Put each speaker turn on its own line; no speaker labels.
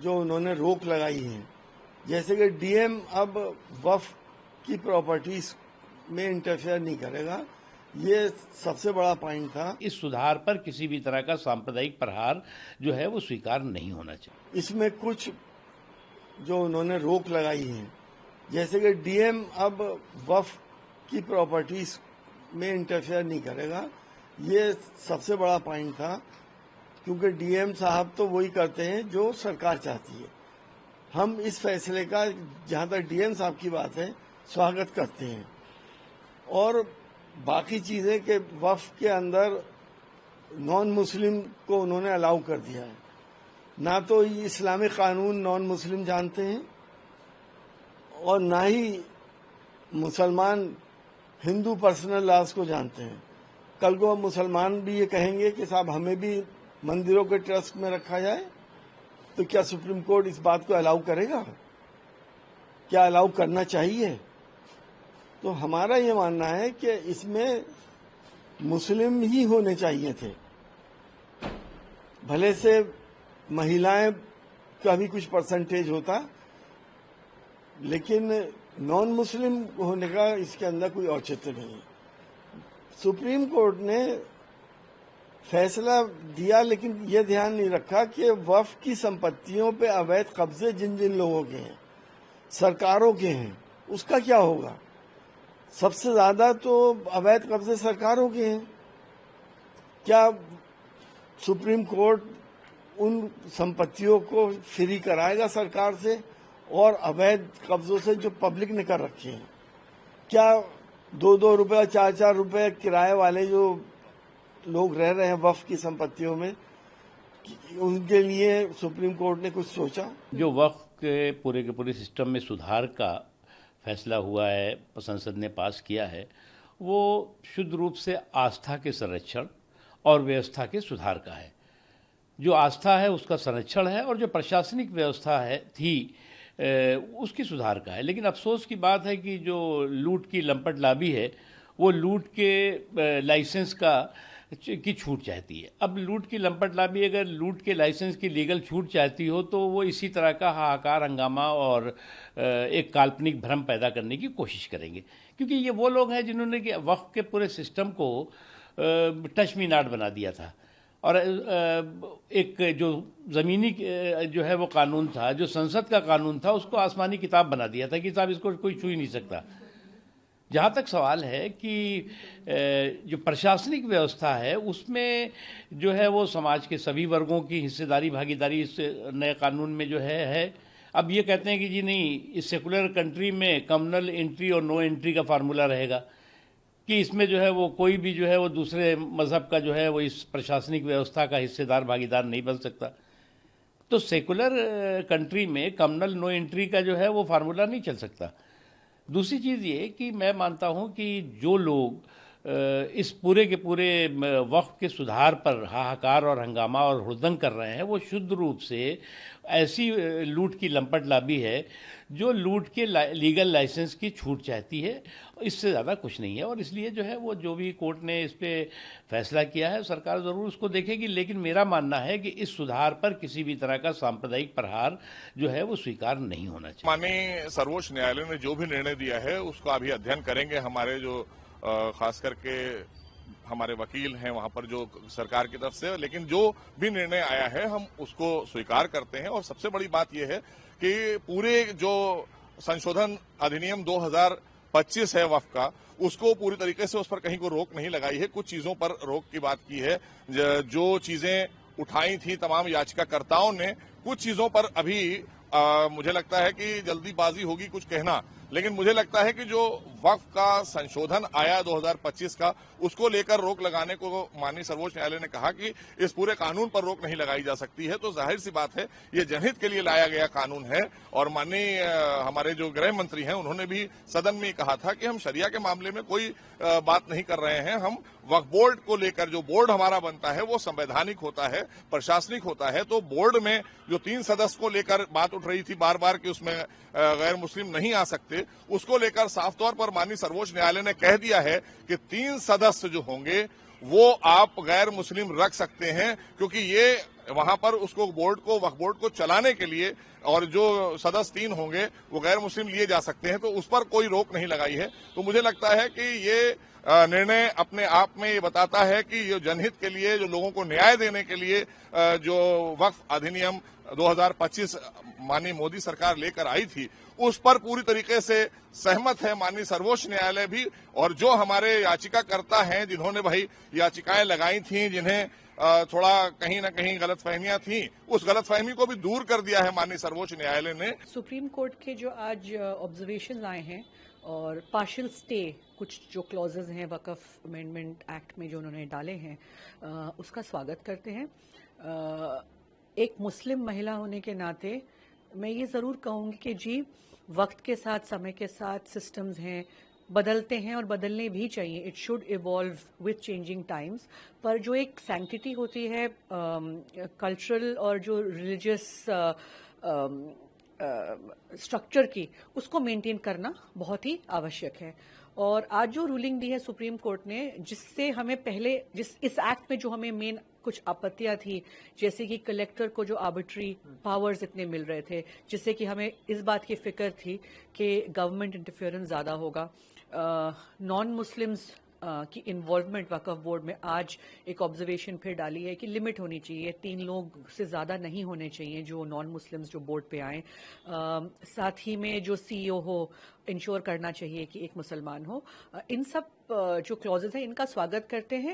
जो उन्होंने रोक लगाई है, जैसे कि डीएम अब वक्फ की प्रॉपर्टीज में इंटरफेयर नहीं करेगा, ये सबसे बड़ा पॉइंट था।
इस सुधार पर किसी भी तरह का सांप्रदायिक प्रहार जो है वो स्वीकार नहीं होना चाहिए।
इसमें कुछ जो उन्होंने रोक लगाई है, जैसे कि डीएम अब वक्फ की प्रॉपर्टीज में इंटरफेयर नहीं करेगा, ये सबसे बड़ा पॉइंट था, क्योंकि डीएम साहब तो वही करते हैं जो सरकार चाहती है। हम इस फैसले का, जहां तक डीएम साहब की बात है, स्वागत करते हैं। और बाकी चीजें के वक्फ के अंदर नॉन मुस्लिम को उन्होंने अलाउ कर दिया है। ना तो इस्लामिक कानून नॉन मुस्लिम जानते हैं और ना ही मुसलमान हिंदू पर्सनल लॉज को जानते हैं। कल को मुसलमान भी ये कहेंगे कि साहब हमें भी मंदिरों के ट्रस्ट में रखा जाए, तो क्या सुप्रीम कोर्ट इस बात को अलाउ करेगा? क्या अलाउ करना चाहिए? तो हमारा ये मानना है कि इसमें मुस्लिम ही होने चाहिए थे। भले से महिलाएं का भी कुछ परसेंटेज होता, लेकिन नॉन मुस्लिम होने का इसके अंदर कोई औचित्य नहीं है। सुप्रीम कोर्ट ने फैसला दिया, लेकिन यह ध्यान नहीं रखा कि वक्फ की संपत्तियों पे अवैध कब्जे जिन जिन लोगों के हैं, सरकारों के हैं, उसका क्या होगा? सबसे ज्यादा तो अवैध कब्जे सरकारों के हैं। क्या सुप्रीम कोर्ट उन संपत्तियों को फ्री कराएगा सरकार से, और अवैध कब्जों से जो पब्लिक ने कर रखे हैं? क्या 2-2 रुपए 4-4 रुपए किराए वाले जो लोग रह रहे हैं वक्फ की संपत्तियों में, उनके लिए सुप्रीम कोर्ट ने कुछ सोचा?
जो वक्फ के पूरे सिस्टम में सुधार का फैसला हुआ है, संसद ने पास किया है, वो शुद्ध रूप से आस्था के संरक्षण और व्यवस्था के सुधार का है। जो आस्था है उसका संरक्षण है, और जो प्रशासनिक व्यवस्था है उसकी सुधार का है। लेकिन अफसोस की बात है कि जो लूट की लंपट लाबी है, वो लूट के लाइसेंस की छूट चाहती है। अब लूट की लंपट लाबी अगर लूट के लाइसेंस की लीगल छूट चाहती हो, तो वो इसी तरह का हाहाकार, हंगामा और एक काल्पनिक भ्रम पैदा करने की कोशिश करेंगे, क्योंकि ये वो लोग हैं जिन्होंने कि वक्फ के पूरे सिस्टम को टच मी नॉट बना दिया था। और एक जो ज़मीनी जो है वो कानून था, जो संसद का कानून था, उसको आसमानी किताब बना दिया था कि साहब इसको कोई छू ही नहीं सकता। जहाँ तक सवाल है कि जो प्रशासनिक व्यवस्था है, उसमें जो है वो समाज के सभी वर्गों की हिस्सेदारी, भागीदारी इस नए कानून में जो है। अब ये कहते हैं कि जी नहीं, इस सेकुलर कंट्री में कम्युनल एंट्री और नो एंट्री का फार्मूला रहेगा, कि इसमें जो है वो कोई भी जो है वो दूसरे मजहब का जो है वो इस प्रशासनिक व्यवस्था का हिस्सेदार, भागीदार नहीं बन सकता। तो सेकुलर कंट्री में कम्युनल नो एंट्री का जो है वो फार्मूला नहीं चल सकता। दूसरी चीज़ ये कि मैं मानता हूं कि जो लोग इस पूरे के पूरे वक्फ के सुधार पर हाहाकार और हंगामा और हुड़दंग कर रहे हैं, वो शुद्ध रूप से ऐसी लूट की लंपट लाबी है जो लूट के लीगल लाइसेंस की छूट चाहती है, इससे ज़्यादा कुछ नहीं है। और इसलिए जो है वो जो भी कोर्ट ने इस पर फैसला किया है, सरकार ज़रूर उसको देखेगी। लेकिन मेरा मानना है कि इस सुधार पर किसी भी तरह का सांप्रदायिक प्रहार जो है वो स्वीकार नहीं होना चाहिए।
माननीय सर्वोच्च न्यायालय ने जो भी निर्णय दिया है उसका अभी अध्ययन करेंगे हमारे जो खास करके हमारे वकील हैं वहां पर जो सरकार की तरफ से। लेकिन जो भी निर्णय आया है हम उसको स्वीकार करते हैं। और सबसे बड़ी बात यह है कि पूरे जो संशोधन अधिनियम 2025 है वक्फ का, उसको पूरी तरीके से उस पर कहीं को रोक नहीं लगाई है। कुछ चीजों पर रोक की बात की है, जो चीजें उठाई थी तमाम याचिकाकर्ताओं ने, कुछ चीजों पर अभी मुझे लगता है कि जल्दीबाजी होगी कुछ कहना। लेकिन मुझे लगता है कि जो वक्फ का संशोधन आया 2025 का, उसको लेकर रोक लगाने को माननीय सर्वोच्च न्यायालय ने कहा कि इस पूरे कानून पर रोक नहीं लगाई जा सकती है। तो जाहिर सी बात है ये जनहित के लिए लाया गया कानून है। और माननीय हमारे जो गृह मंत्री हैं उन्होंने भी सदन में कहा था कि हम शरिया के मामले में कोई बात नहीं कर रहे हैं। हम वक्फ बोर्ड को लेकर, जो बोर्ड हमारा बनता है वो संवैधानिक होता है, प्रशासनिक होता है। तो बोर्ड में जो 3 सदस्य को लेकर बात उठ रही थी बार बार कि उसमें गैर मुस्लिम नहीं आ सकते, उसको लेकर साफ तौर पर माननीय सर्वोच्च न्यायालय ने कह दिया है कि 3 सदस्य जो होंगे वो आप गैर मुस्लिम रख सकते हैं, क्योंकि ये वहां पर उसको वक्फ बोर्ड को चलाने के लिए और जो सदस्य 3 होंगे वो गैर मुस्लिम लिए जा सकते हैं, तो उस पर कोई रोक नहीं लगाई है। तो मुझे लगता है कि ये निर्णय अपने आप में ये बताता है कि ये जनहित के लिए, जो लोगों को न्याय देने के लिए जो वक्फ अधिनियम 2025 माननीय मोदी सरकार लेकर आई थी, उस पर पूरी तरीके से सहमत है माननीय सर्वोच्च न्यायालय भी। और जो हमारे याचिकाकर्ता हैं, जिन्होंने भाई याचिकाएं लगाई थी, जिन्हें थोड़ा कहीं ना कहीं गलतफहमियां थी, उस गलतफहमी को भी दूर कर दिया है माननीय सर्वोच्च न्यायालय ने।
सुप्रीम कोर्ट के जो आज ऑब्जर्वेशन आए हैं और पार्शियल स्टे, कुछ जो क्लॉजेज हैं वक्फ अमेंडमेंट एक्ट में जो उन्होंने डाले हैं, उसका स्वागत करते हैं। एक मुस्लिम महिला होने के नाते मैं ये ज़रूर कहूँगी कि जी, वक्त के साथ, समय के साथ सिस्टम्स हैं, बदलते हैं और बदलने भी चाहिए। It should evolve with changing times. पर जो एक सैंक्टिटी होती है कल्चरल और जो रिलीजियस स्ट्रक्चर की, उसको मेंटेन करना बहुत ही आवश्यक है। और आज जो रूलिंग दी है सुप्रीम कोर्ट ने, जिससे हमें पहले इस एक्ट में जो हमें मेन कुछ आपत्तियां थी, जैसे कि कलेक्टर को जो आर्बिट्री पावर्स इतने मिल रहे थे, जिससे कि हमें इस बात की फिक्र थी कि गवर्नमेंट इंटरफेरेंस ज्यादा होगा। नॉन मुस्लिम्स की इन्वॉल्वमेंट वक्फ बोर्ड में आज एक ऑब्जर्वेशन फिर डाली है कि लिमिट होनी चाहिए, 3 लोग से ज्यादा नहीं होने चाहिए जो नॉन मुस्लिम्स जो बोर्ड पे आए। साथ ही में जो CEO हो, इंश्योर करना चाहिए कि एक मुसलमान हो। इन सब जो क्लॉजेस हैं, इनका स्वागत करते हैं।